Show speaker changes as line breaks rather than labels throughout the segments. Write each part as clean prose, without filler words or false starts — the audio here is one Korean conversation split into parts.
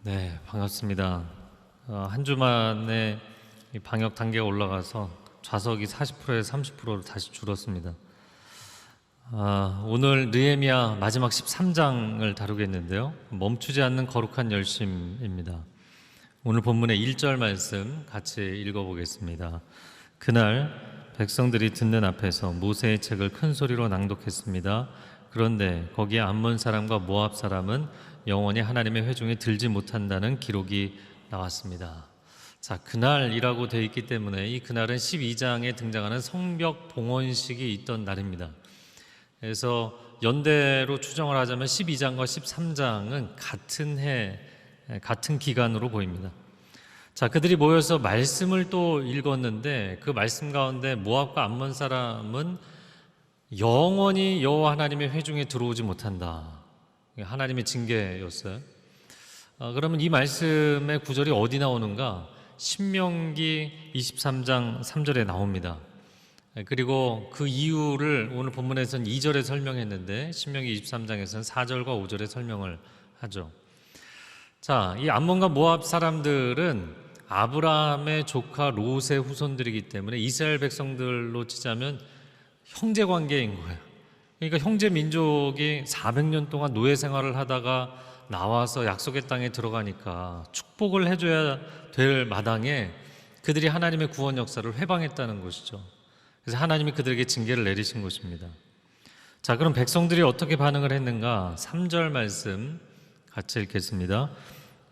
네, 반갑습니다. 한 주 만에 이 방역 단계가 올라가서 좌석이 40%에서 30%로 다시 줄었습니다. 오늘 느헤미야 마지막 13장을 다루겠는데요. 멈추지 않는 거룩한 열심입니다. 오늘 본문의 1절 말씀 같이 읽어보겠습니다. 그날 백성들이 듣는 앞에서 모세의 책을 큰 소리로 낭독했습니다. 그런데 거기에 암몬 사람과 모압 사람은 영원히 하나님의 회중에 들지 못한다는 기록이 나왔습니다. 자, 그날이라고 되어 있기 때문에 이 그날은 12장에 등장하는 성벽 봉헌식이 있던 날입니다. 그래서 연대로 추정을 하자면 12장과 13장은 같은 해, 같은 기간으로 보입니다. 자, 그들이 모여서 말씀을 또 읽었는데 그 말씀 가운데 모압과 암몬 사람은 영원히 여호와 하나님의 회중에 들어오지 못한다. 하나님의 징계였어요. 그러면 이 말씀의 구절이 어디 나오는가? 신명기 23장 3절에 나옵니다. 그리고 그 이유를 오늘 본문에서는 2절에 설명했는데 신명기 23장에서는 4절과 5절에 설명을 하죠. 자, 이 암몬과 모압 사람들은 아브라함의 조카 롯의 후손들이기 때문에 이스라엘 백성들로 치자면 형제 관계인 거예요. 그러니까 형제 민족이 400년 동안 노예 생활을 하다가 나와서 약속의 땅에 들어가니까 축복을 해줘야 될 마당에 그들이 하나님의 구원 역사를 회방했다는 것이죠. 그래서 하나님이 그들에게 징계를 내리신 것입니다. 자, 그럼 백성들이 어떻게 반응을 했는가? 3절 말씀 같이 읽겠습니다.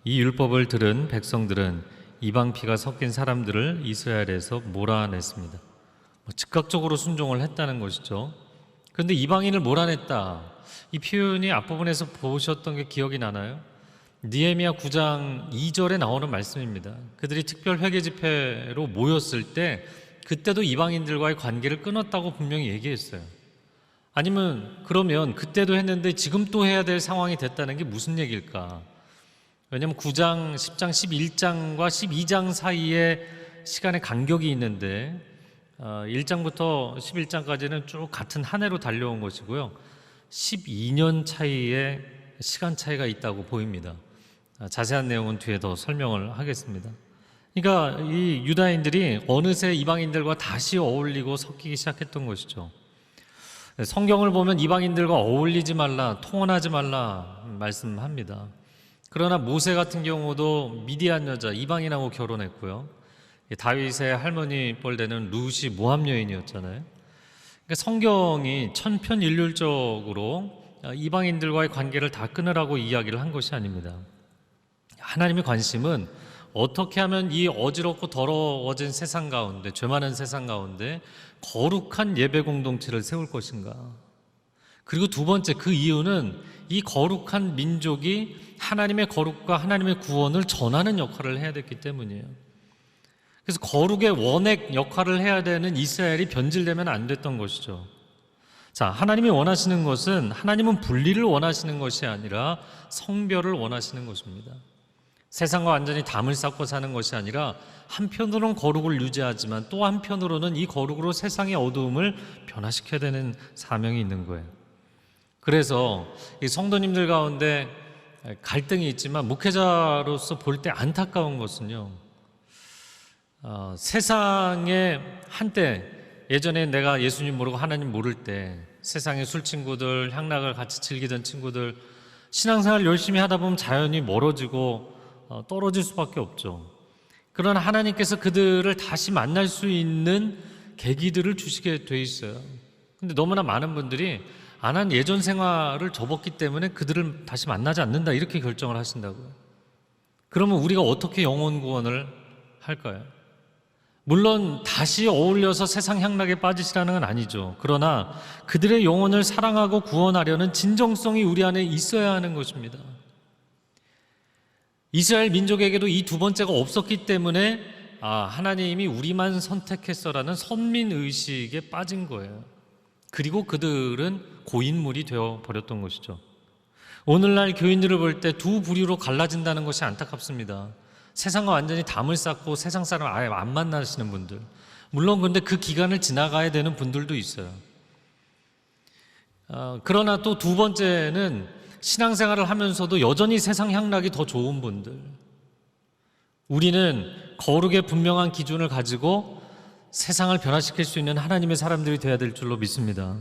이 율법을 들은 백성들은 이방 피가 섞인 사람들을 이스라엘에서 몰아냈습니다. 즉각적으로 순종을 했다는 것이죠. 그런데 이방인을 몰아냈다, 이 표현이 앞부분에서 보셨던 게 기억이 나나요? 느헤미야 9장 2절에 나오는 말씀입니다. 그들이 특별 회개 집회로 모였을 때 그때도 이방인들과의 관계를 끊었다고 분명히 얘기했어요. 아니면 그러면 그때도 했는데 지금 또 해야 될 상황이 됐다는 게 무슨 얘기일까? 왜냐하면 9장, 10장, 11장과 12장 사이에 시간의 간격이 있는데 1장부터 11장까지는 쭉 같은 한 해로 달려온 것이고요. 12년 차이의 시간 차이가 있다고 보입니다. 자세한 내용은 뒤에 더 설명을 하겠습니다. 그러니까 이 유다인들이 어느새 이방인들과 다시 어울리고 섞이기 시작했던 것이죠. 성경을 보면 이방인들과 어울리지 말라, 통혼하지 말라 말씀합니다. 그러나 모세 같은 경우도 미디안 여자 이방인하고 결혼했고요. 다윗의 할머니 뻘되는 룻이 모압 여인이었잖아요. 그러니까 성경이 천편일률적으로 이방인들과의 관계를 다 끊으라고 이야기를 한 것이 아닙니다. 하나님의 관심은 어떻게 하면 이 어지럽고 더러워진 세상 가운데, 죄 많은 세상 가운데 거룩한 예배 공동체를 세울 것인가. 그리고 두 번째, 그 이유는 이 거룩한 민족이 하나님의 거룩과 하나님의 구원을 전하는 역할을 해야 됐기 때문이에요. 그래서 거룩의 원액 역할을 해야 되는 이스라엘이 변질되면 안 됐던 것이죠. 자, 하나님이 원하시는 것은, 하나님은 분리를 원하시는 것이 아니라 성별을 원하시는 것입니다. 세상과 완전히 담을 쌓고 사는 것이 아니라 한편으로는 거룩을 유지하지만 또 한편으로는 이 거룩으로 세상의 어두움을 변화시켜야 되는 사명이 있는 거예요. 그래서 이 성도님들 가운데 갈등이 있지만 목회자로서 볼 때 안타까운 것은요, 세상에 한때 예전에 내가 예수님 모르고 하나님 모를 때 세상의 술 친구들, 향락을 같이 즐기던 친구들, 신앙생활 열심히 하다 보면 자연히 멀어지고 떨어질 수밖에 없죠. 그러나 하나님께서 그들을 다시 만날 수 있는 계기들을 주시게 돼 있어요. 근데 너무나 많은 분들이 안 한 예전 생활을 접었기 때문에 그들을 다시 만나지 않는다, 이렇게 결정을 하신다고요. 그러면 우리가 어떻게 영혼 구원을 할까요? 물론 다시 어울려서 세상 향락에 빠지시라는 건 아니죠. 그러나 그들의 영혼을 사랑하고 구원하려는 진정성이 우리 안에 있어야 하는 것입니다. 이스라엘 민족에게도 이 두 번째가 없었기 때문에 하나님이 우리만 선택했어라는 선민의식에 빠진 거예요. 그리고 그들은 고인물이 되어버렸던 것이죠. 오늘날 교인들을 볼 때 두 부류로 갈라진다는 것이 안타깝습니다. 세상과 완전히 담을 쌓고 세상 사람 아예 안 만나시는 분들, 물론 근데 그 기간을 지나가야 되는 분들도 있어요. 그러나 또 두 번째는 신앙생활을 하면서도 여전히 세상 향락이 더 좋은 분들, 우리는 거룩의 분명한 기준을 가지고 세상을 변화시킬 수 있는 하나님의 사람들이 되어야 될 줄로 믿습니다.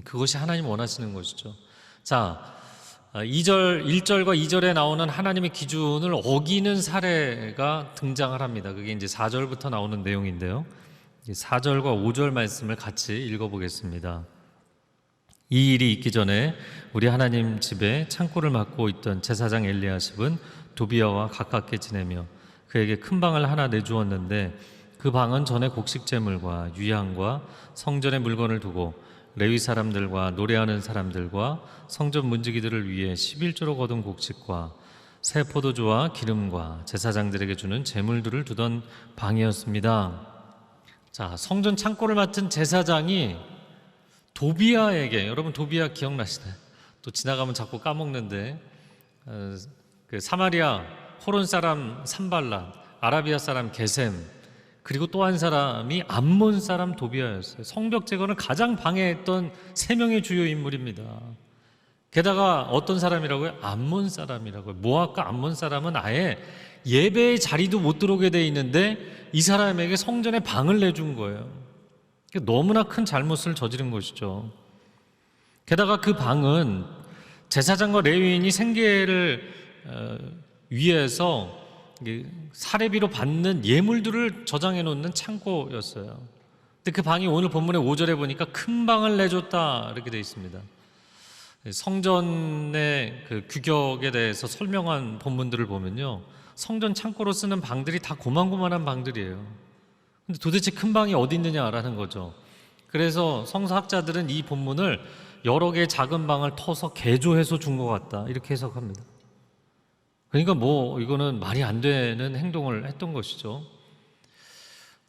그것이 하나님 원하시는 것이죠. 자, 1절과 2절에 나오는 하나님의 기준을 어기는 사례가 등장을 합니다. 그게 이제 4절부터 나오는 내용인데요. 4절과 5절 말씀을 같이 읽어보겠습니다. 이 일이 있기 전에 우리 하나님 집에 창고를 맡고 있던 제사장 엘리야십은 도비야와 가깝게 지내며 그에게 큰 방을 하나 내주었는데 그 방은 전에 곡식 제물과 유향과 성전의 물건을 두고 레위 사람들과 노래하는 사람들과 성전 문지기들을 위해 11조로 거둔 곡식과 새 포도주와 기름과 제사장들에게 주는 제물들을 두던 방이었습니다. 자, 성전 창고를 맡은 제사장이 도비야에게, 여러분 도비야 기억나시나요? 또 지나가면 자꾸 까먹는데 그 사마리아 호론 사람 산발랏, 아라비아 사람 게셈, 그리고 또 한 사람이 암몬 사람 도비야였어요. 성벽 재건을 가장 방해했던 세 명의 주요 인물입니다. 게다가 어떤 사람이라고요? 암몬 사람이라고요. 모압과 암몬 사람은 아예 예배의 자리도 못 들어오게 돼 있는데 이 사람에게 성전에 방을 내준 거예요. 너무나 큰 잘못을 저지른 것이죠. 게다가 그 방은 제사장과 레위인이 생계를 위해서 사례비로 받는 예물들을 저장해 놓는 창고였어요. 근데 그 방이 오늘 본문의 5절에 보니까 큰 방을 내줬다 이렇게 되어 있습니다. 성전의 그 규격에 대해서 설명한 본문들을 보면요, 성전 창고로 쓰는 방들이 다 고만고만한 방들이에요. 근데 도대체 큰 방이 어디 있느냐라는 거죠. 그래서 성서학자들은 이 본문을 여러 개의 작은 방을 터서 개조해서 준 것 같다 이렇게 해석합니다. 그러니까 이거는 말이 안 되는 행동을 했던 것이죠.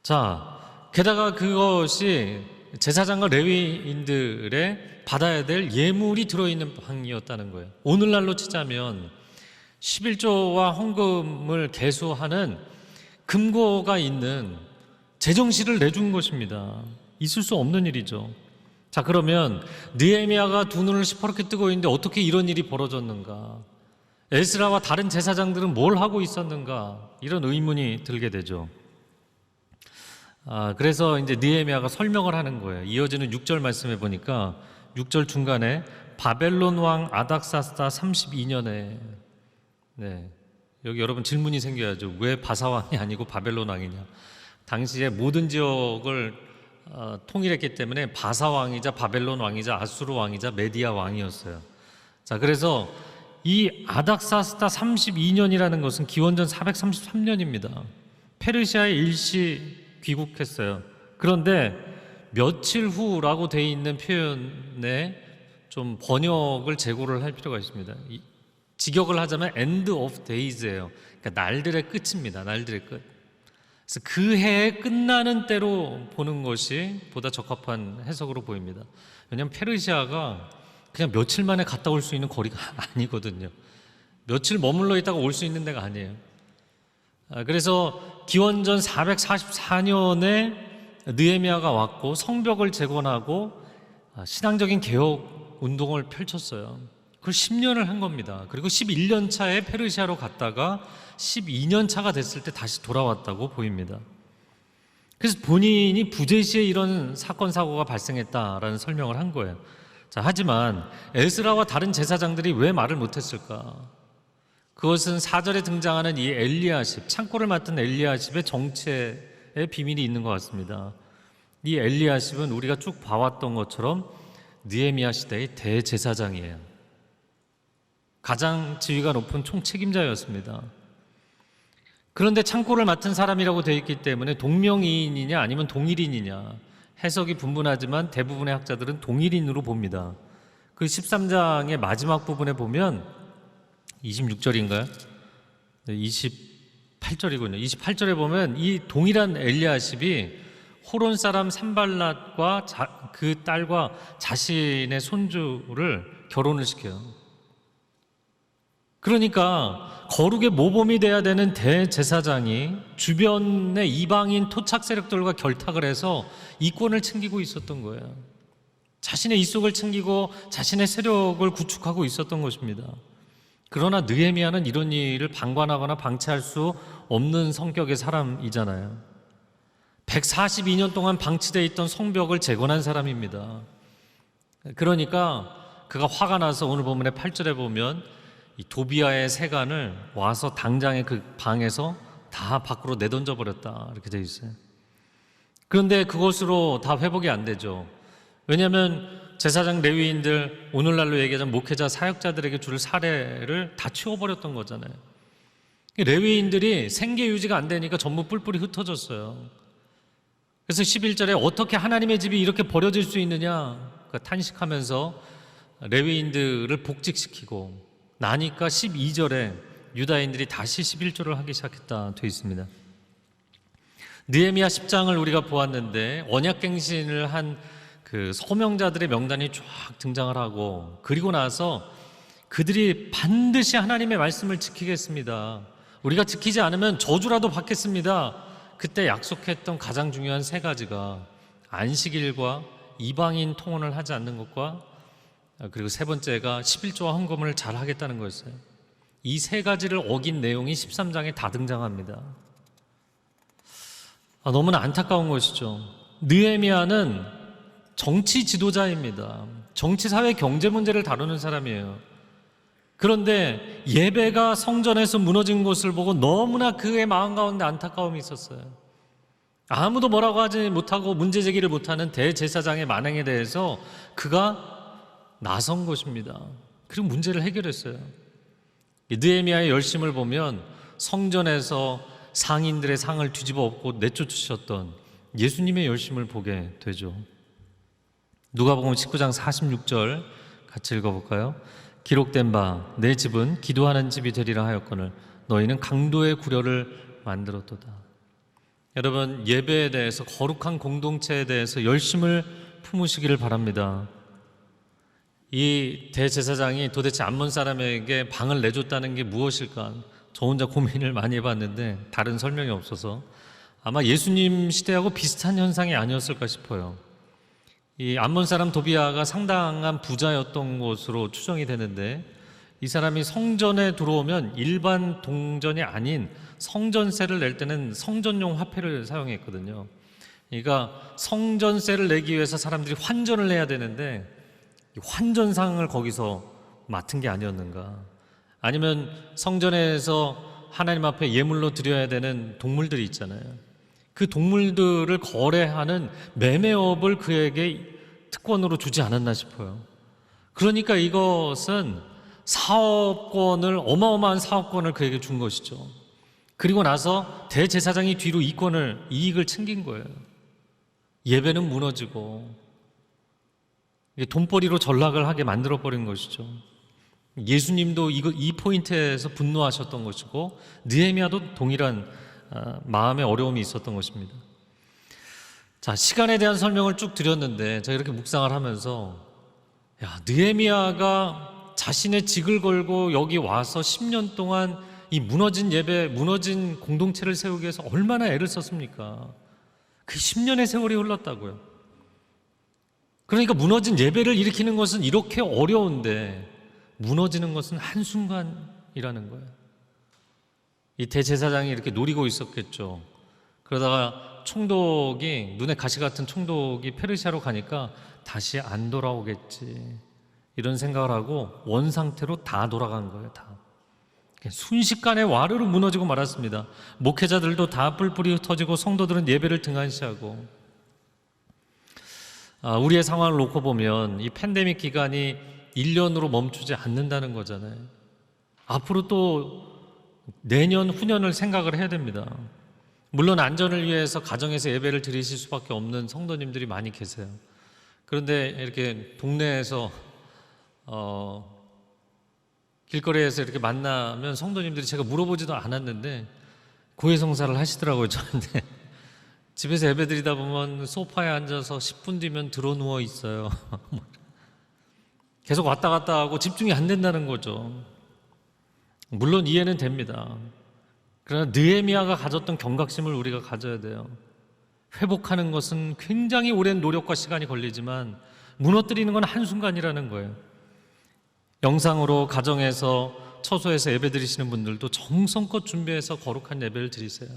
자, 게다가 그것이 제사장과 레위인들의 받아야 될 예물이 들어있는 방이었다는 거예요. 오늘날로 치자면 11조와 헌금을 계수하는 금고가 있는 제정실을 내준 것입니다. 있을 수 없는 일이죠. 자, 그러면 느헤미야가 두 눈을 시퍼렇게 뜨고 있는데 어떻게 이런 일이 벌어졌는가? 에스라와 다른 제사장들은 뭘 하고 있었는가? 이런 의문이 들게 되죠. 그래서 이제 느헤미야가 설명을 하는 거예요. 이어지는 6절 말씀에 보니까 6절 중간에 바벨론 왕 아닥사스다 32년에, 여기 여러분 질문이 생겨야죠. 왜 바사 왕이 아니고 바벨론 왕이냐? 당시에 모든 지역을 통일했기 때문에 바사 왕이자 바벨론 왕이자 아수르 왕이자 메디아 왕이었어요. 자, 그래서 이 아닥사스다 32년이라는 것은 기원전 433년입니다. 페르시아에 일시 귀국했어요. 그런데 며칠 후라고 돼 있는 표현에 좀 번역을 제고를 할 필요가 있습니다. 직역을 하자면 end of days예요. 그러니까 날들의 끝입니다. 날들의 끝. 그래서 그 해에 끝나는 때로 보는 것이 보다 적합한 해석으로 보입니다. 왜냐하면 페르시아가 그냥 며칠 만에 갔다 올 수 있는 거리가 아니거든요. 며칠 머물러 있다가 올 수 있는 데가 아니에요. 그래서 기원전 444년에 느헤미야가 왔고 성벽을 재건하고 신앙적인 개혁 운동을 펼쳤어요. 그걸 10년을 한 겁니다. 그리고 11년 차에 페르시아로 갔다가 12년 차가 됐을 때 다시 돌아왔다고 보입니다. 그래서 본인이 부재시에 이런 사건 사고가 발생했다라는 설명을 한 거예요. 자, 하지만 에스라와 다른 제사장들이 왜 말을 못했을까? 그것은 4절에 등장하는 이 엘리야십, 창고를 맡은 엘리야십의 정체의 비밀이 있는 것 같습니다. 이 엘리야십은 우리가 쭉 봐왔던 것처럼 느헤미야 시대의 대제사장이에요. 가장 지위가 높은 총책임자였습니다. 그런데 창고를 맡은 사람이라고 되어 있기 때문에 동명이인이냐 아니면 동일인이냐 해석이 분분하지만 대부분의 학자들은 동일인으로 봅니다. 그 13장의 마지막 부분에 보면 26절인가요? 28절이군요. 28절에 보면 이 동일한 엘리야십이 호론 사람 산발랏과 그 딸과 자신의 손주를 결혼을 시켜요. 그러니까 거룩의 모범이 돼야 되는 대제사장이 주변의 이방인 토착 세력들과 결탁을 해서 이권을 챙기고 있었던 거예요. 자신의 이속을 챙기고 자신의 세력을 구축하고 있었던 것입니다. 그러나 느헤미야는 이런 일을 방관하거나 방치할 수 없는 성격의 사람이잖아요. 142년 동안 방치되어 있던 성벽을 재건한 사람입니다. 그러니까 그가 화가 나서 오늘 본문의 8절에 보면 이 도비아의 세간을 와서 당장의 그 방에서 다 밖으로 내던져 버렸다 이렇게 되어 있어요. 그런데 그것으로 다 회복이 안 되죠. 왜냐하면 제사장 레위인들, 오늘날로 얘기하자면 목회자 사역자들에게 줄 사례를 다 치워버렸던 거잖아요. 레위인들이 생계 유지가 안 되니까 전부 뿔뿔이 흩어졌어요. 그래서 11절에 어떻게 하나님의 집이 이렇게 버려질 수 있느냐 탄식하면서 레위인들을 복직시키고 나니까 12절에 유다인들이 다시 11조를 하기 시작했다 되어 있습니다. 느헤미야 10장을 우리가 보았는데 언약갱신을 한 그 소명자들의 명단이 쫙 등장을 하고, 그리고 나서 그들이 반드시 하나님의 말씀을 지키겠습니다, 우리가 지키지 않으면 저주라도 받겠습니다, 그때 약속했던 가장 중요한 세 가지가 안식일과 이방인 통혼을 하지 않는 것과, 그리고 세 번째가 11조와 헌금을 잘 하겠다는 거였어요. 이 세 가지를 어긴 내용이 13장에 다 등장합니다. 너무나 안타까운 것이죠. 느헤미야는 정치 지도자입니다. 정치, 사회, 경제 문제를 다루는 사람이에요. 그런데 예배가 성전에서 무너진 것을 보고 너무나 그의 마음 가운데 안타까움이 있었어요. 아무도 뭐라고 하지 못하고 문제 제기를 못하는 대제사장의 만행에 대해서 그가 나선 것입니다. 그리고 문제를 해결했어요. 느헤미야의 열심을 보면 성전에서 상인들의 상을 뒤집어 엎고 내쫓으셨던 예수님의 열심을 보게 되죠. 누가복음 19장 46절 같이 읽어볼까요? 기록된 바 내 집은 기도하는 집이 되리라 하였거늘 너희는 강도의 구려를 만들었도다. 여러분, 예배에 대해서, 거룩한 공동체에 대해서 열심을 품으시기를 바랍니다. 이 대제사장이 도대체 암몬 사람에게 방을 내줬다는 게 무엇일까? 저 혼자 고민을 많이 해봤는데 다른 설명이 없어서 아마 예수님 시대하고 비슷한 현상이 아니었을까 싶어요. 이 암몬 사람 도비아가 상당한 부자였던 것으로 추정이 되는데, 이 사람이 성전에 들어오면 일반 동전이 아닌 성전세를 낼 때는 성전용 화폐를 사용했거든요. 그러니까 성전세를 내기 위해서 사람들이 환전을 해야 되는데 환전상을 거기서 맡은 게 아니었는가? 아니면 성전에서 하나님 앞에 예물로 드려야 되는 동물들이 있잖아요. 그 동물들을 거래하는 매매업을 그에게 특권으로 주지 않았나 싶어요. 그러니까 이것은 사업권을, 어마어마한 사업권을 그에게 준 것이죠. 그리고 나서 대제사장이 뒤로 이익을 챙긴 거예요. 예배는 무너지고 돈벌이로 전락을 하게 만들어버린 것이죠. 예수님도 이 포인트에서 분노하셨던 것이고, 느헤미야도 동일한 마음의 어려움이 있었던 것입니다. 자, 시간에 대한 설명을 쭉 드렸는데 제가 이렇게 묵상을 하면서 느헤미야가 자신의 직을 걸고 여기 와서 10년 동안 이 무너진 예배, 무너진 공동체를 세우기 위해서 얼마나 애를 썼습니까? 그 10년의 세월이 흘렀다고요. 그러니까 무너진 예배를 일으키는 것은 이렇게 어려운데 무너지는 것은 한순간이라는 거예요. 이 대제사장이 이렇게 노리고 있었겠죠. 그러다가 총독이, 눈에 가시 같은 총독이 페르시아로 가니까 다시 안 돌아오겠지, 이런 생각을 하고 원 상태로 다 돌아간 거예요. 다 순식간에 와르르 무너지고 말았습니다. 목회자들도 다 뿔뿔이 흩어지고 성도들은 예배를 등한시하고. 우리의 상황을 놓고 보면 이 팬데믹 기간이 1년으로 멈추지 않는다는 거잖아요. 앞으로 또 내년, 후년을 생각을 해야 됩니다. 물론 안전을 위해서 가정에서 예배를 드리실 수밖에 없는 성도님들이 많이 계세요. 그런데 이렇게 동네에서 길거리에서 이렇게 만나면 성도님들이, 제가 물어보지도 않았는데 고해성사를 하시더라고요, 저한테. 집에서 예배 드리다 보면 소파에 앉아서 10분 뒤면 들어 누워 있어요. 계속 왔다 갔다 하고 집중이 안 된다는 거죠. 물론 이해는 됩니다. 그러나 느헤미야가 가졌던 경각심을 우리가 가져야 돼요. 회복하는 것은 굉장히 오랜 노력과 시간이 걸리지만 무너뜨리는 건 한순간이라는 거예요. 영상으로 가정에서 처소에서 예배 드리시는 분들도 정성껏 준비해서 거룩한 예배를 드리세요.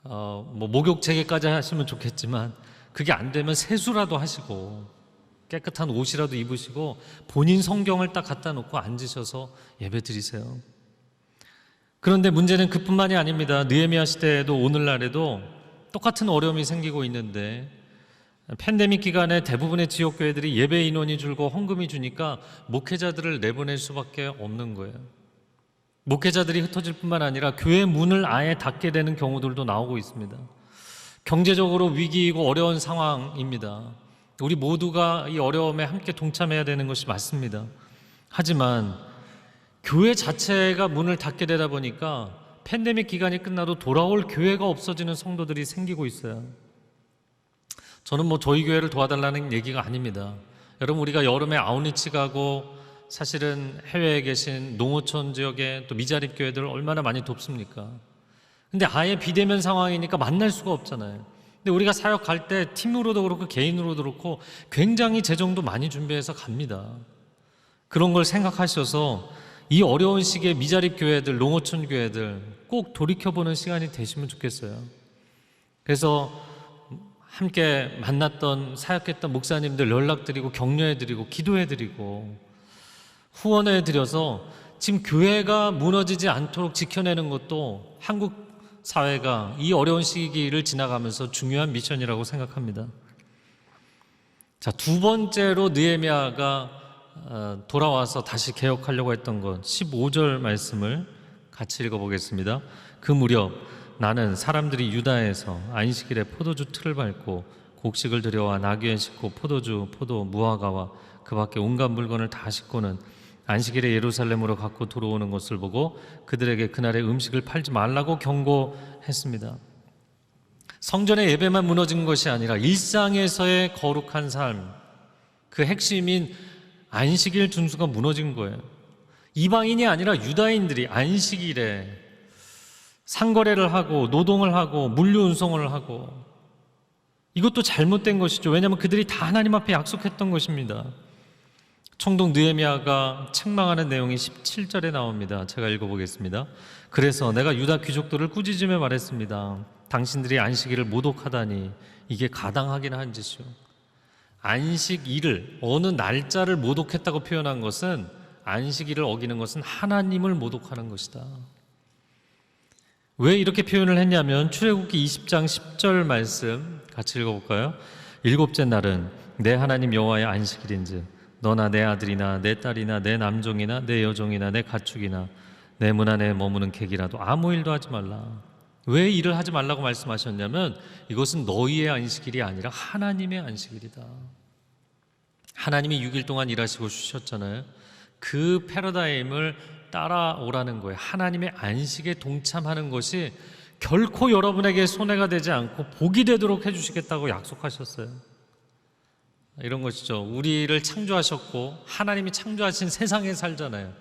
목욕 재개까지 하시면 좋겠지만 그게 안 되면 세수라도 하시고 깨끗한 옷이라도 입으시고 본인 성경을 딱 갖다 놓고 앉으셔서 예배 드리세요. 그런데 문제는 그뿐만이 아닙니다. 느헤미야 시대에도 오늘날에도 똑같은 어려움이 생기고 있는데 팬데믹 기간에 대부분의 지역교회들이 예배 인원이 줄고 헌금이 주니까 목회자들을 내보낼 수밖에 없는 거예요. 목회자들이 흩어질 뿐만 아니라 교회 문을 아예 닫게 되는 경우들도 나오고 있습니다. 경제적으로 위기이고 어려운 상황입니다. 우리 모두가 이 어려움에 함께 동참해야 되는 것이 맞습니다. 하지만 교회 자체가 문을 닫게 되다 보니까 팬데믹 기간이 끝나도 돌아올 교회가 없어지는 성도들이 생기고 있어요. 저는 저희 교회를 도와달라는 얘기가 아닙니다. 여러분, 우리가 여름에 아웃리치 가고 사실은 해외에 계신 농어촌 지역의 또 미자립 교회들을 얼마나 많이 돕습니까? 근데 아예 비대면 상황이니까 만날 수가 없잖아요. 근데 우리가 사역 갈 때 팀으로도 그렇고 개인으로도 그렇고 굉장히 재정도 많이 준비해서 갑니다. 그런 걸 생각하셔서 이 어려운 시기에 미자립 교회들, 농어촌 교회들 꼭 돌이켜보는 시간이 되시면 좋겠어요. 그래서 함께 만났던 사역했던 목사님들 연락드리고 격려해드리고 기도해드리고 후원해드려서 지금 교회가 무너지지 않도록 지켜내는 것도 한국 사회가 이 어려운 시기를 지나가면서 중요한 미션이라고 생각합니다. 자, 두 번째로 느헤미야가 돌아와서 다시 개혁하려고 했던 것 15절 말씀을 같이 읽어보겠습니다. 그 무렵 나는 사람들이 유다에서 안식일에 포도주 틀을 밟고 곡식을 들여와 나귀에 싣고 포도주, 포도, 무화과와 그 밖에 온갖 물건을 다 싣고는 안식일에 예루살렘으로 갖고 들어오는 것을 보고 그들에게 그날의 음식을 팔지 말라고 경고했습니다. 성전의 예배만 무너진 것이 아니라 일상에서의 거룩한 삶, 그 핵심인 안식일 준수가 무너진 거예요. 이방인이 아니라 유다인들이 안식일에 상거래를 하고 노동을 하고 물류 운송을 하고 이것도 잘못된 것이죠. 왜냐하면 그들이 다 하나님 앞에 약속했던 것입니다. 총독 느헤미야가 책망하는 내용이 17절에 나옵니다. 제가 읽어보겠습니다. 그래서 내가 유다 귀족들을 꾸짖으며 말했습니다. 당신들이 안식일을 모독하다니 이게 가당하긴 한 짓이요. 안식일을 어느 날짜를 모독했다고 표현한 것은 안식일을 어기는 것은 하나님을 모독하는 것이다. 왜 이렇게 표현을 했냐면 출애굽기 20장 10절 말씀 같이 읽어볼까요? 일곱째 날은 내 하나님 여호와의 안식일인즉 너나 내 아들이나 내 딸이나 내 남종이나 내 여종이나 내 가축이나 내 문 안에 머무는 객이라도 아무 일도 하지 말라. 왜 일을 하지 말라고 말씀하셨냐면 이것은 너희의 안식일이 아니라 하나님의 안식일이다. 하나님이 6일 동안 일하시고 쉬셨잖아요. 그 패러다임을 따라오라는 거예요. 하나님의 안식에 동참하는 것이 결코 여러분에게 손해가 되지 않고 복이 되도록 해주시겠다고 약속하셨어요. 이런 것이죠. 우리를 창조하셨고 하나님이 창조하신 세상에 살잖아요.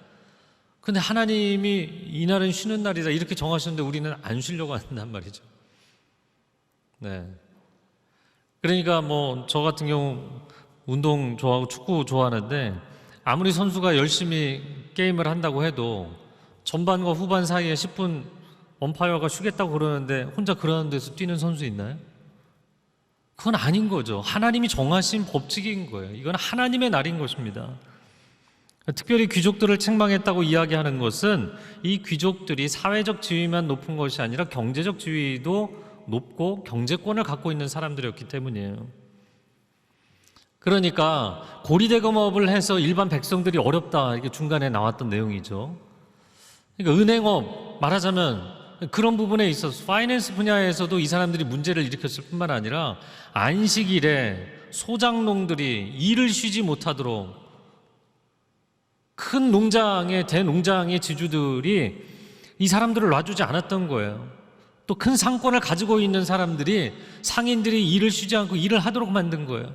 근데 하나님이 이날은 쉬는 날이다 이렇게 정하셨는데 우리는 안 쉬려고 한단 말이죠. 네. 그러니까 저 같은 경우 운동 좋아하고 축구 좋아하는데 아무리 선수가 열심히 게임을 한다고 해도 전반과 후반 사이에 10분 엄파이어가 쉬겠다고 그러는데 혼자 그러는 데서 뛰는 선수 있나요? 그건 아닌 거죠. 하나님이 정하신 법칙인 거예요. 이건 하나님의 날인 것입니다. 특별히 귀족들을 책망했다고 이야기하는 것은 이 귀족들이 사회적 지위만 높은 것이 아니라 경제적 지위도 높고 경제권을 갖고 있는 사람들이었기 때문이에요. 그러니까 고리대금업을 해서 일반 백성들이 어렵다 이게 중간에 나왔던 내용이죠. 그러니까 은행업 말하자면 그런 부분에 있어서 파이낸스 분야에서도 이 사람들이 문제를 일으켰을 뿐만 아니라 안식일에 소작농들이 일을 쉬지 못하도록 큰 농장의 대농장의 지주들이 이 사람들을 놔주지 않았던 거예요. 또 큰 상권을 가지고 있는 사람들이 상인들이 일을 쉬지 않고 일을 하도록 만든 거예요.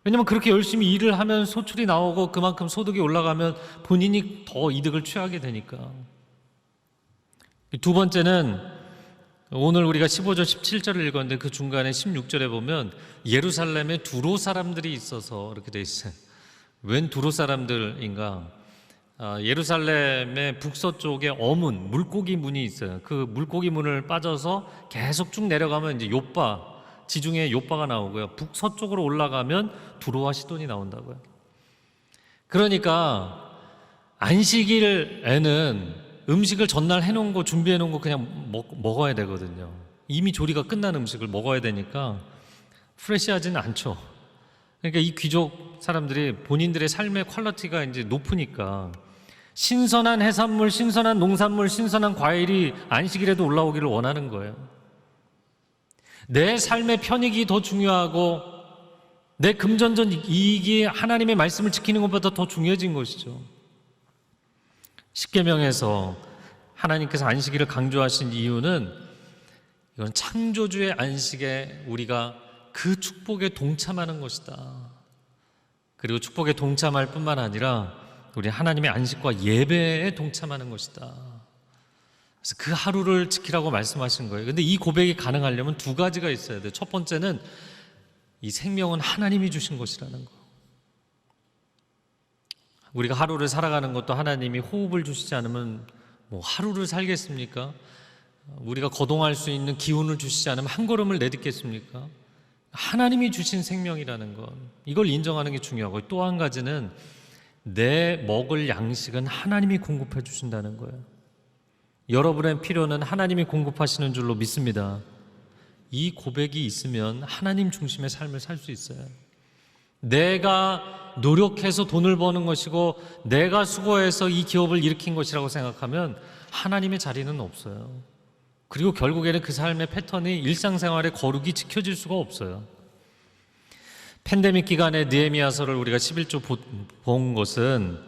왜냐하면 그렇게 열심히 일을 하면 소출이 나오고 그만큼 소득이 올라가면 본인이 더 이득을 취하게 되니까. 두 번째는 오늘 우리가 15절 17절을 읽었는데 그 중간에 16절에 보면 예루살렘에 두로 사람들이 있어서 이렇게 돼 있어요. 웬 두로 사람들인가? 예루살렘의 북서쪽에 어문, 물고기 문이 있어요. 그 물고기 문을 빠져서 계속 쭉 내려가면 이제 요빠, 지중해 요빠가 나오고요. 북서쪽으로 올라가면 두로와 시돈이 나온다고요. 그러니까 안식일에는 음식을 전날 해놓은 거, 준비해놓은 거 그냥 먹어야 되거든요. 이미 조리가 끝난 음식을 먹어야 되니까 프레시하지는 않죠. 그러니까 이 귀족 사람들이 본인들의 삶의 퀄리티가 이제 높으니까 신선한 해산물, 신선한 농산물, 신선한 과일이 안식일에도 올라오기를 원하는 거예요. 내 삶의 편익이 더 중요하고 내 금전적 이익이 하나님의 말씀을 지키는 것보다 더 중요해진 것이죠. 십계명에서 하나님께서 안식일을 강조하신 이유는 이건 창조주의 안식에 우리가 그 축복에 동참하는 것이다. 그리고 축복에 동참할 뿐만 아니라 우리 하나님의 안식과 예배에 동참하는 것이다. 그래서 그 하루를 지키라고 말씀하신 거예요. 근데 이 고백이 가능하려면 두 가지가 있어야 돼요. 첫 번째는 이 생명은 하나님이 주신 것이라는 거. 우리가 하루를 살아가는 것도 하나님이 호흡을 주시지 않으면 뭐 하루를 살겠습니까? 우리가 거동할 수 있는 기운을 주시지 않으면 한 걸음을 내딛겠습니까? 하나님이 주신 생명이라는 것, 이걸 인정하는 게 중요하고, 또 한 가지는 내 먹을 양식은 하나님이 공급해 주신다는 거예요. 여러분의 필요는 하나님이 공급하시는 줄로 믿습니다. 이 고백이 있으면 하나님 중심의 삶을 살 수 있어요. 내가 노력해서 돈을 버는 것이고 내가 수고해서 이 기업을 일으킨 것이라고 생각하면 하나님의 자리는 없어요. 그리고 결국에는 그 삶의 패턴이 일상생활의 거룩이 지켜질 수가 없어요. 팬데믹 기간에 느헤미야서를 우리가 11조 본 것은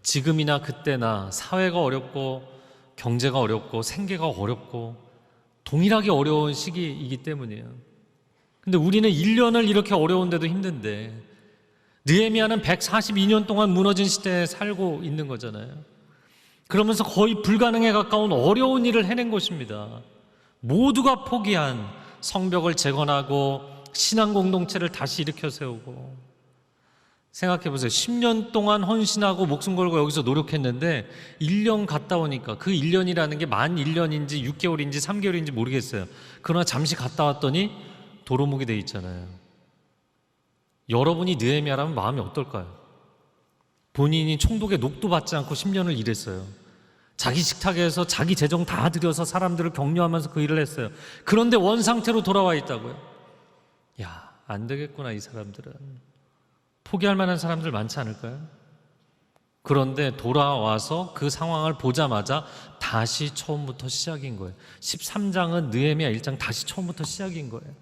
지금이나 그때나 사회가 어렵고 경제가 어렵고 생계가 어렵고 동일하게 어려운 시기이기 때문이에요. 근데 우리는 1년을 이렇게 어려운데도 힘든데 느헤미야는 142년 동안 무너진 시대에 살고 있는 거잖아요. 그러면서 거의 불가능에 가까운 어려운 일을 해낸 것입니다. 모두가 포기한 성벽을 재건하고 신앙 공동체를 다시 일으켜 세우고, 생각해 보세요. 10년 동안 헌신하고 목숨 걸고 여기서 노력했는데 1년 갔다 오니까, 그 1년이라는 게 만 1년인지 6개월인지 3개월인지 모르겠어요. 그러나 잠시 갔다 왔더니 도루묵이 돼 있잖아요. 여러분이 느헤미야라면 마음이 어떨까요? 본인이 총독의 녹도 받지 않고 10년을 일했어요. 자기 식탁에서 자기 재정 다 들여서 사람들을 격려하면서 그 일을 했어요. 그런데 원 상태로 돌아와 있다고요. 야, 안 되겠구나. 이 사람들은 포기할 만한 사람들 많지 않을까요? 그런데 돌아와서 그 상황을 보자마자 다시 처음부터 시작인 거예요. 13장은 느헤미야 1장 다시 처음부터 시작인 거예요.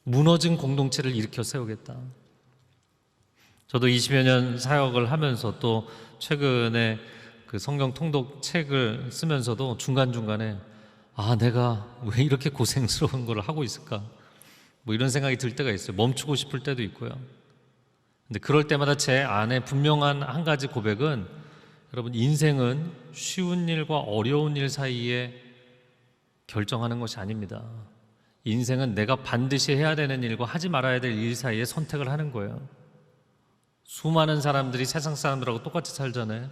무너진 공동체를 일으켜 세우겠다. 저도 20여 년 사역을 하면서 또 최근에 그 성경 통독 책을 쓰면서도 중간중간에 내가 왜 이렇게 고생스러운 걸 하고 있을까? 뭐 이런 생각이 들 때가 있어요. 멈추고 싶을 때도 있고요. 근데 그럴 때마다 제 안에 분명한 한 가지 고백은, 여러분, 인생은 쉬운 일과 어려운 일 사이에 결정하는 것이 아닙니다. 인생은 내가 반드시 해야 되는 일과 하지 말아야 될 일 사이에 선택을 하는 거예요. 수많은 사람들이 세상 사람들하고 똑같이 살잖아요.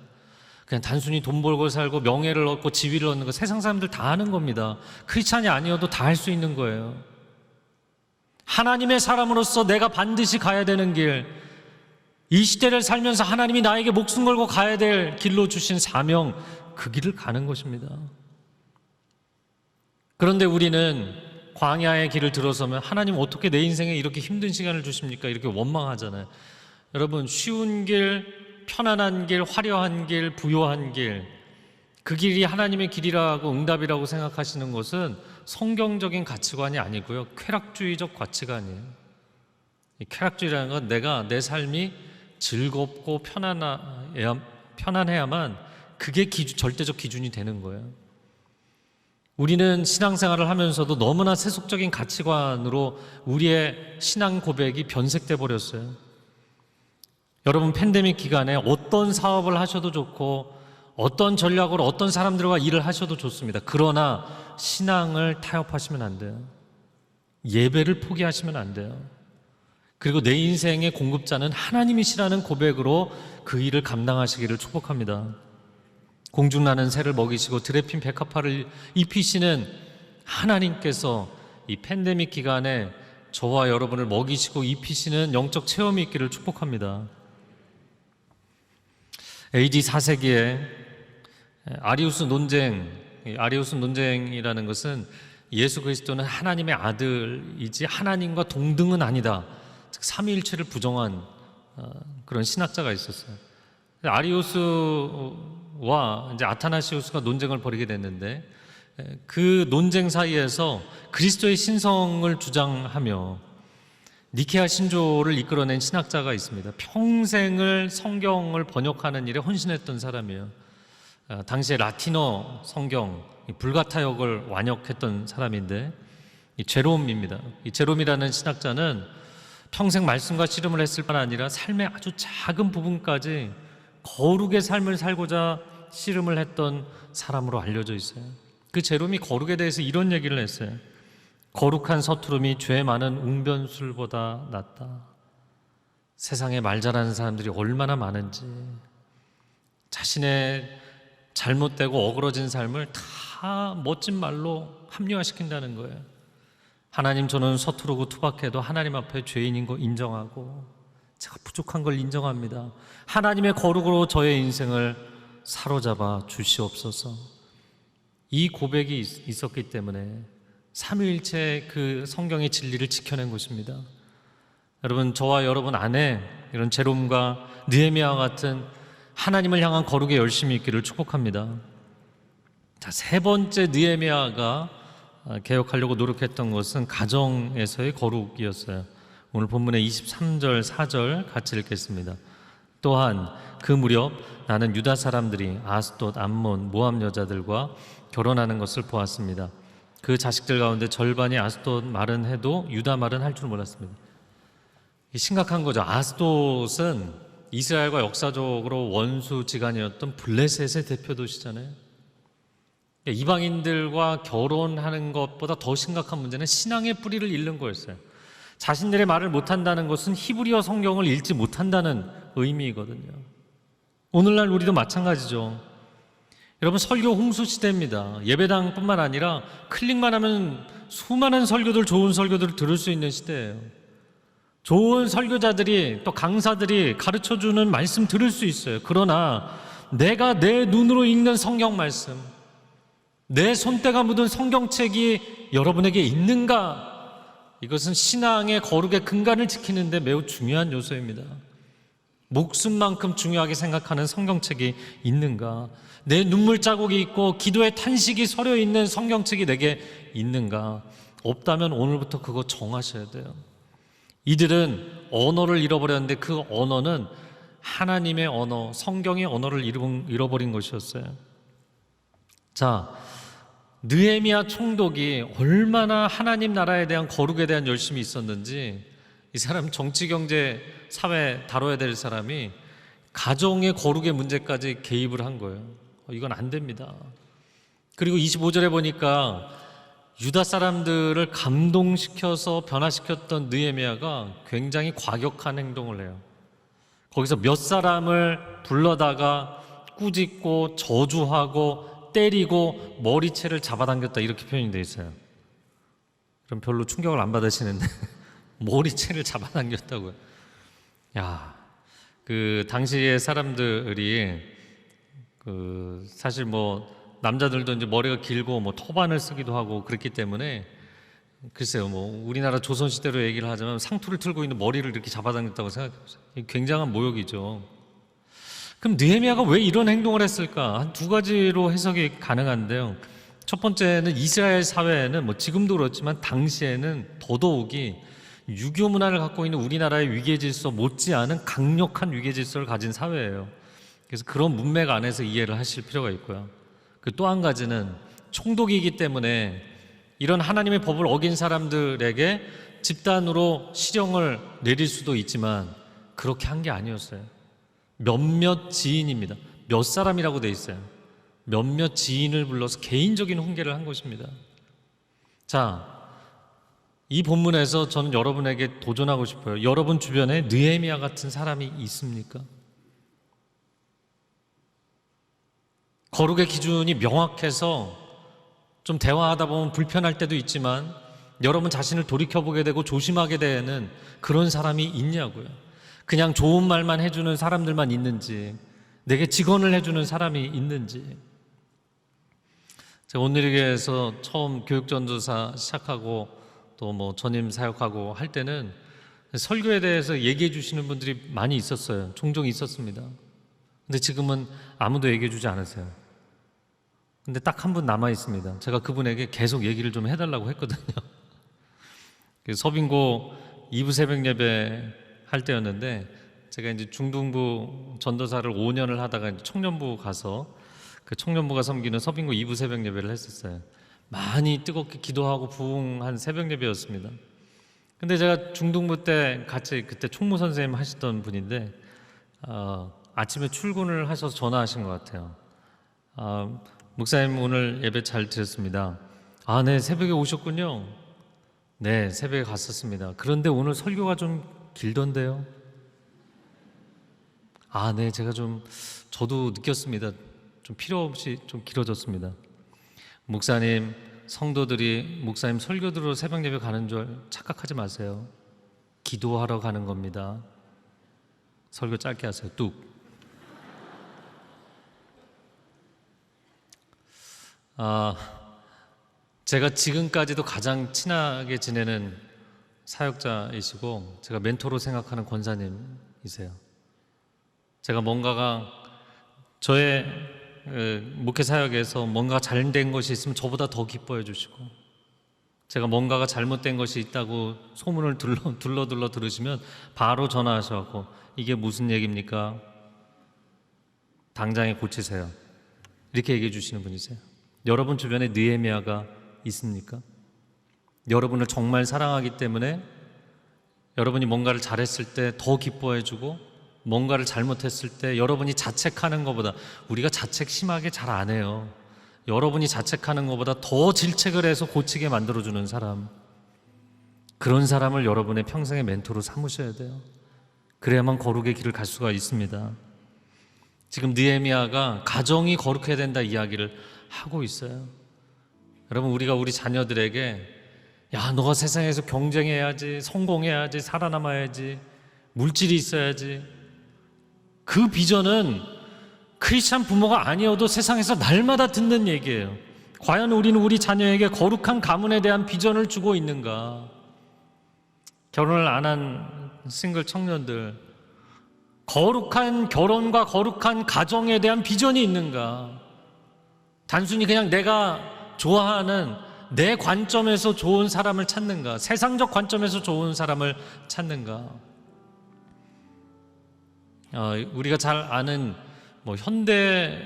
그냥 단순히 돈 벌고 살고 명예를 얻고 지위를 얻는 거 세상 사람들 다 하는 겁니다. 크리스찬이 아니어도 다 할 수 있는 거예요. 하나님의 사람으로서 내가 반드시 가야 되는 길, 이 시대를 살면서 하나님이 나에게 목숨 걸고 가야 될 길로 주신 사명, 그 길을 가는 것입니다. 그런데 우리는 광야의 길을 들어서면 하나님 어떻게 내 인생에 이렇게 힘든 시간을 주십니까? 이렇게 원망하잖아요. 여러분, 쉬운 길, 편안한 길, 화려한 길, 부요한 길, 그 길이 하나님의 길이라고 응답이라고 생각하시는 것은 성경적인 가치관이 아니고요, 쾌락주의적 가치관이에요. 이 쾌락주의라는 건 내가 내 삶이 즐겁고 편안해야만 그게 절대적 기준이 되는 거예요. 우리는 신앙생활을 하면서도 너무나 세속적인 가치관으로 우리의 신앙 고백이 변색돼 버렸어요. 여러분, 팬데믹 기간에 어떤 사업을 하셔도 좋고 어떤 전략으로 어떤 사람들과 일을 하셔도 좋습니다. 그러나 신앙을 타협하시면 안 돼요. 예배를 포기하시면 안 돼요. 그리고 내 인생의 공급자는 하나님이시라는 고백으로 그 일을 감당하시기를 축복합니다. 공중나는 새를 먹이시고 드레핀 백합화를 입히시는 하나님께서 이 팬데믹 기간에 저와 여러분을 먹이시고 입히시는 영적 체험이 있기를 축복합니다. AD 4세기에 아리우스 논쟁이라는 것은 예수 그리스도는 하나님의 아들이지 하나님과 동등은 아니다, 즉 삼위일체를 부정한 그런 신학자가 있었어요. 아리우스와 이제 아타나시우스가 논쟁을 벌이게 됐는데, 그 논쟁 사이에서 그리스도의 신성을 주장하며 니케아 신조를 이끌어낸 신학자가 있습니다. 평생을 성경을 번역하는 일에 헌신했던 사람이에요. 당시에 라틴어 성경 불가타역을 완역했던 사람인데, 이 제롬입니다. 이 제롬이라는 신학자는 평생 말씀과 씨름을 했을 뿐 아니라 삶의 아주 작은 부분까지 거룩의 삶을 살고자 씨름을 했던 사람으로 알려져 있어요. 그 제롬이 거룩에 대해서 이런 얘기를 했어요. 거룩한 서투름이 죄 많은 웅변술보다 낫다. 세상에 말 잘하는 사람들이 얼마나 많은지, 자신의 잘못되고 어그러진 삶을 다 멋진 말로 합리화시킨다는 거예요. 하나님, 저는 서투르고 투박해도 하나님 앞에 죄인인 거 인정하고 제가 부족한 걸 인정합니다. 하나님의 거룩으로 저의 인생을 사로잡아 주시옵소서. 이 고백이 있었기 때문에 삼위일체 그 성경의 진리를 지켜낸 것입니다. 여러분, 저와 여러분 안에 이런 제롬과 느헤미야와 같은 하나님을 향한 거룩에 열심히 있기를 축복합니다. 자, 세 번째 느헤미야가 개혁하려고 노력했던 것은 가정에서의 거룩이었어요. 오늘 본문의 23절 4절 같이 읽겠습니다. 또한 그 무렵 나는 유다 사람들이 아스돗, 암몬, 모압 여자들과 결혼하는 것을 보았습니다. 그 자식들 가운데 절반이 아스돗 말은 해도 유다 말은 할 줄 몰랐습니다. 심각한 거죠. 아스돗은 이스라엘과 역사적으로 원수지간이었던 블레셋의 대표 도시잖아요. 이방인들과 결혼하는 것보다 더 심각한 문제는 신앙의 뿌리를 잃는 거였어요. 자신들의 말을 못한다는 것은 히브리어 성경을 읽지 못한다는 의미이거든요. 오늘날 우리도 마찬가지죠. 여러분, 설교 홍수 시대입니다. 예배당뿐만 아니라 클릭만 하면 수많은 설교들, 좋은 설교들을 들을 수 있는 시대예요. 좋은 설교자들이, 또 강사들이 가르쳐주는 말씀 들을 수 있어요. 그러나 내가 내 눈으로 읽는 성경 말씀, 내 손때가 묻은 성경책이 여러분에게 있는가? 이것은 신앙의 거룩의 근간을 지키는 데 매우 중요한 요소입니다. 목숨만큼 중요하게 생각하는 성경책이 있는가? 내 눈물 자국이 있고 기도의 탄식이 서려 있는 성경책이 내게 있는가? 없다면 오늘부터 그거 정하셔야 돼요. 이들은 언어를 잃어버렸는데 그 언어는 하나님의 언어, 성경의 언어를 잃어버린 것이었어요. 자, 느헤미야 총독이 얼마나 하나님 나라에 대한 거룩에 대한 열심이 있었는지, 이 사람 정치, 경제, 사회 다뤄야 될 사람이 가정의 거룩의 문제까지 개입을 한 거예요. 이건 안 됩니다. 그리고 25절에 보니까 유다 사람들을 감동시켜서 변화시켰던 느헤미야가 굉장히 과격한 행동을 해요. 거기서 몇 사람을 불러다가 꾸짖고 저주하고 때리고 머리채를 잡아당겼다, 이렇게 표현이 되어 있어요. 그럼 별로 충격을 안 받으시는데 머리채를 잡아당겼다고요. 야, 그 당시의 사람들이 사실 뭐 남자들도 이제 머리가 길고 뭐 터반을 쓰기도 하고 그랬기 때문에, 글쎄요, 뭐 우리나라 조선시대로 얘기를 하자면 상투를 틀고 있는 머리를 이렇게 잡아당겼다고 생각해보세요. 굉장한 모욕이죠. 그럼 느헤미야가 왜 이런 행동을 했을까? 한 두 가지로 해석이 가능한데요. 첫 번째는 이스라엘 사회에는 뭐 지금도 그렇지만 당시에는 더더욱이 유교 문화를 갖고 있는 우리나라의 위계 질서 못지않은 강력한 위계 질서를 가진 사회예요. 그래서 그런 문맥 안에서 이해를 하실 필요가 있고요. 그 또 한 가지는 총독이기 때문에 이런 하나님의 법을 어긴 사람들에게 집단으로 시령을 내릴 수도 있지만 그렇게 한 게 아니었어요. 몇몇 지인입니다. 몇 사람이라고 돼 있어요. 몇몇 지인을 불러서 개인적인 훈계를 한 것입니다. 자, 이 본문에서 저는 여러분에게 도전하고 싶어요. 여러분 주변에 느헤미야 같은 사람이 있습니까? 거룩의 기준이 명확해서 좀 대화하다 보면 불편할 때도 있지만 여러분 자신을 돌이켜보게 되고 조심하게 되는 그런 사람이 있냐고요. 그냥 좋은 말만 해주는 사람들만 있는지, 내게 직언을 해주는 사람이 있는지. 제가 온누리교회에서 처음 교육전도사 시작하고 또 뭐 전임 사역하고 할 때는 설교에 대해서 얘기해 주시는 분들이 많이 있었어요. 종종 있었습니다. 근데 지금은 아무도 얘기해 주지 않으세요. 근데 딱 한 분 남아 있습니다. 제가 그분에게 계속 얘기를 좀 해달라고 했거든요. 서빙고 2부 새벽 예배 할 때였는데 제가 이제 중등부 전도사를 5년을 하다가 이제 청년부 가서 그 청년부가 섬기는 서빙고 2부 새벽 예배를 했었어요. 많이 뜨겁게 기도하고 부흥한 새벽 예배였습니다. 근데 제가 중등부 때 같이 그때 총무 선생님 하시던 분인데 아침에 출근을 하셔서 전화하신 것 같아요. 목사님 오늘 예배 잘 드렸습니다. 아, 네, 새벽에 오셨군요. 네, 새벽에 갔었습니다. 그런데 오늘 설교가 좀 길던데요. 아, 네, 저도 느꼈습니다. 좀 필요 없이 좀 길어졌습니다. 목사님, 성도들이 목사님 설교 들으러 새벽 예배 가는 줄 착각하지 마세요. 기도하러 가는 겁니다. 설교 짧게 하세요. 뚝. 제가 지금까지도 가장 친하게 지내는 사역자이시고 제가 멘토로 생각하는 권사님이세요. 제가 뭔가가 저의 목회 사역에서 뭔가 잘된 것이 있으면 저보다 더 기뻐해 주시고, 제가 뭔가가 잘못된 것이 있다고 소문을 둘러 들으시면 바로 전화하셔서 이게 무슨 얘기입니까? 당장에 고치세요. 이렇게 얘기해 주시는 분이세요. 여러분 주변에 느헤미야가 있습니까? 여러분을 정말 사랑하기 때문에 여러분이 뭔가를 잘했을 때 더 기뻐해 주고, 뭔가를 잘못했을 때 여러분이 자책하는 것보다, 우리가 자책 심하게 잘 안 해요. 여러분이 자책하는 것보다 더 질책을 해서 고치게 만들어주는 사람, 그런 사람을 여러분의 평생의 멘토로 삼으셔야 돼요. 그래야만 거룩의 길을 갈 수가 있습니다. 지금 느헤미야가 가정이 거룩해야 된다 이야기를 하고 있어요. 여러분, 우리가 우리 자녀들에게 야, 너가 세상에서 경쟁해야지, 성공해야지, 살아남아야지, 물질이 있어야지, 그 비전은 크리스찬 부모가 아니어도 세상에서 날마다 듣는 얘기예요. 과연 우리는 우리 자녀에게 거룩한 가문에 대한 비전을 주고 있는가? 결혼을 안 한 싱글 청년들, 거룩한 결혼과 거룩한 가정에 대한 비전이 있는가? 단순히 그냥 내가 좋아하는 내 관점에서 좋은 사람을 찾는가? 세상적 관점에서 좋은 사람을 찾는가? 우리가 잘 아는 현대에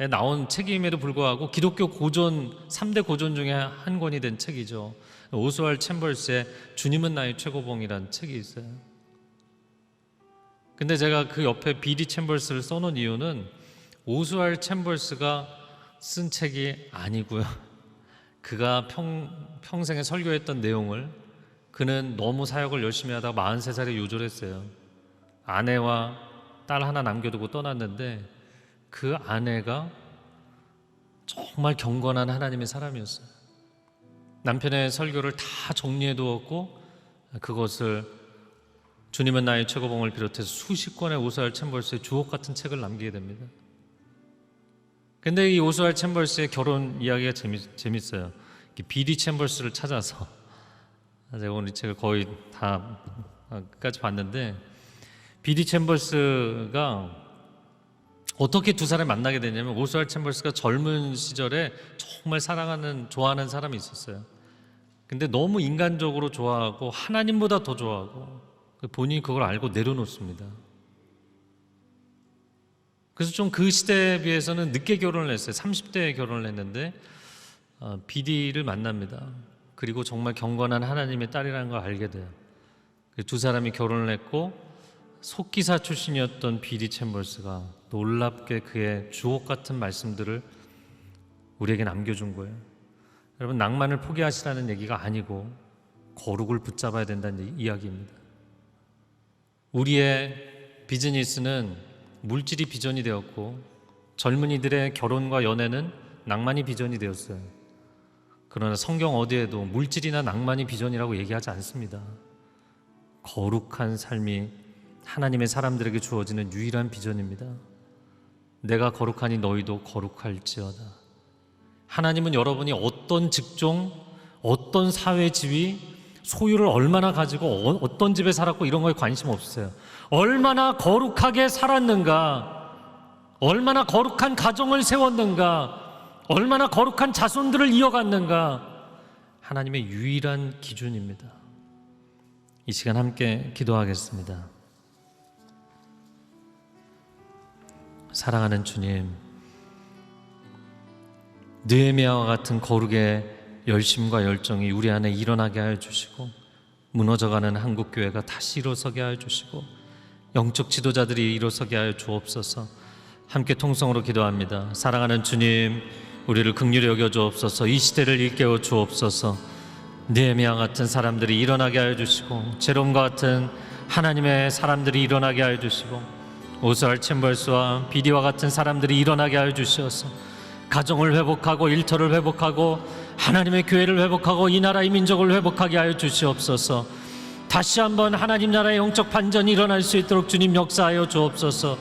나온 책임에도 불구하고 기독교 고전 3대 고전 중에 한 권이 된 책이죠. 오스왈드 챔버스의 주님은 나의 최고봉이라는 책이 있어요. 근데 제가 그 옆에 비디 챔버스를 써놓은 이유는 오스왈드 챔버스가 쓴 책이 아니고요. 그가 평생에 설교했던 내용을, 그는 너무 사역을 열심히 하다가 43살에 요절했어요. 아내와 딸 하나 남겨두고 떠났는데 그 아내가 정말 경건한 하나님의 사람이었어요. 남편의 설교를 다 정리해 두었고 그것을 주님은 나의 최고봉을 비롯해서 수십 권의 오스왈드 챔버스의 주옥 같은 책을 남기게 됩니다. 근데 이 오스왈드 챔버스의 결혼 이야기가 재밌어요. 비디 챔버스를 찾아서 제가 오늘 이 책을 거의 다 끝까지 봤는데, 비디 챔버스가 어떻게 두 사람이 만나게 되냐면, 오스왈드 챔버스가 젊은 시절에 정말 사랑하는, 좋아하는 사람이 있었어요. 근데 너무 인간적으로 좋아하고 하나님보다 더 좋아하고 본인이 그걸 알고 내려놓습니다. 그래서 좀 그 시대에 비해서는 늦게 결혼을 했어요. 30대에 결혼을 했는데 비디를 만납니다. 그리고 정말 경건한 하나님의 딸이라는 걸 알게 돼요. 두 사람이 결혼을 했고 속기사 출신이었던 비리 챔버스가 놀랍게 그의 주옥 같은 말씀들을 우리에게 남겨준 거예요. 여러분, 낭만을 포기하시라는 얘기가 아니고 거룩을 붙잡아야 된다는 이야기입니다. 우리의 비즈니스는 물질이 비전이 되었고 젊은이들의 결혼과 연애는 낭만이 비전이 되었어요. 그러나 성경 어디에도 물질이나 낭만이 비전이라고 얘기하지 않습니다. 거룩한 삶이 하나님의 사람들에게 주어지는 유일한 비전입니다. 내가 거룩하니 너희도 거룩할지어다. 하나님은 여러분이 어떤 직종, 어떤 사회 지위, 소유를 얼마나 가지고 어떤 집에 살았고 이런 거에 관심 없어요. 얼마나 거룩하게 살았는가, 얼마나 거룩한 가정을 세웠는가, 얼마나 거룩한 자손들을 이어갔는가, 하나님의 유일한 기준입니다. 이 시간 함께 기도하겠습니다. 사랑하는 주님, 느헤미야와 같은 거룩의 열심과 열정이 우리 안에 일어나게 하여 주시고, 무너져가는 한국교회가 다시 일어서게 하여 주시고, 영적 지도자들이 일어서게 하여 주옵소서. 함께 통성으로 기도합니다. 사랑하는 주님, 우리를 긍휼히 여겨 주옵소서. 이 시대를 일깨워 주옵소서. 느헤미야 같은 사람들이 일어나게 하여 주시고, 제롬과 같은 하나님의 사람들이 일어나게 하여 주시고, 오스왈 챔버스와 비디와 같은 사람들이 일어나게 하여 주시어서 가정을 회복하고 일터를 회복하고 하나님의 교회를 회복하고 이 나라의 민족을 회복하게 하여 주시옵소서. 다시 한번 하나님 나라의 영적 반전이 일어날 수 있도록 주님 역사하여 주옵소서.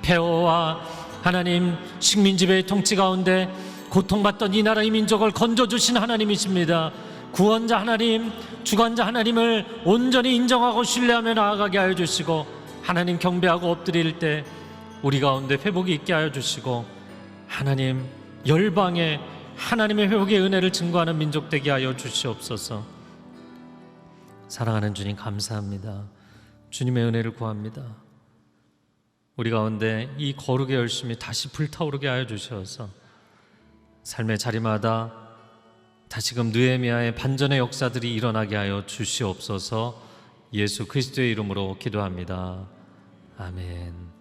폐허와 하나님 식민지배의 통치 가운데 고통받던 이 나라의 민족을 건져주신 하나님이십니다. 구원자 하나님, 주관자 하나님을 온전히 인정하고 신뢰하며 나아가게 하여 주시고, 하나님 경배하고 엎드릴 때 우리 가운데 회복이 있게 하여 주시고, 하나님 열방에 하나님의 회복의 은혜를 증거하는 민족 되게 하여 주시옵소서. 사랑하는 주님, 감사합니다. 주님의 은혜를 구합니다. 우리 가운데 이 거룩의 열심이 다시 불타오르게 하여 주셔서 삶의 자리마다 다시금 느헤미야의 반전의 역사들이 일어나게 하여 주시옵소서. 예수 그리스도의 이름으로 기도합니다. 아멘.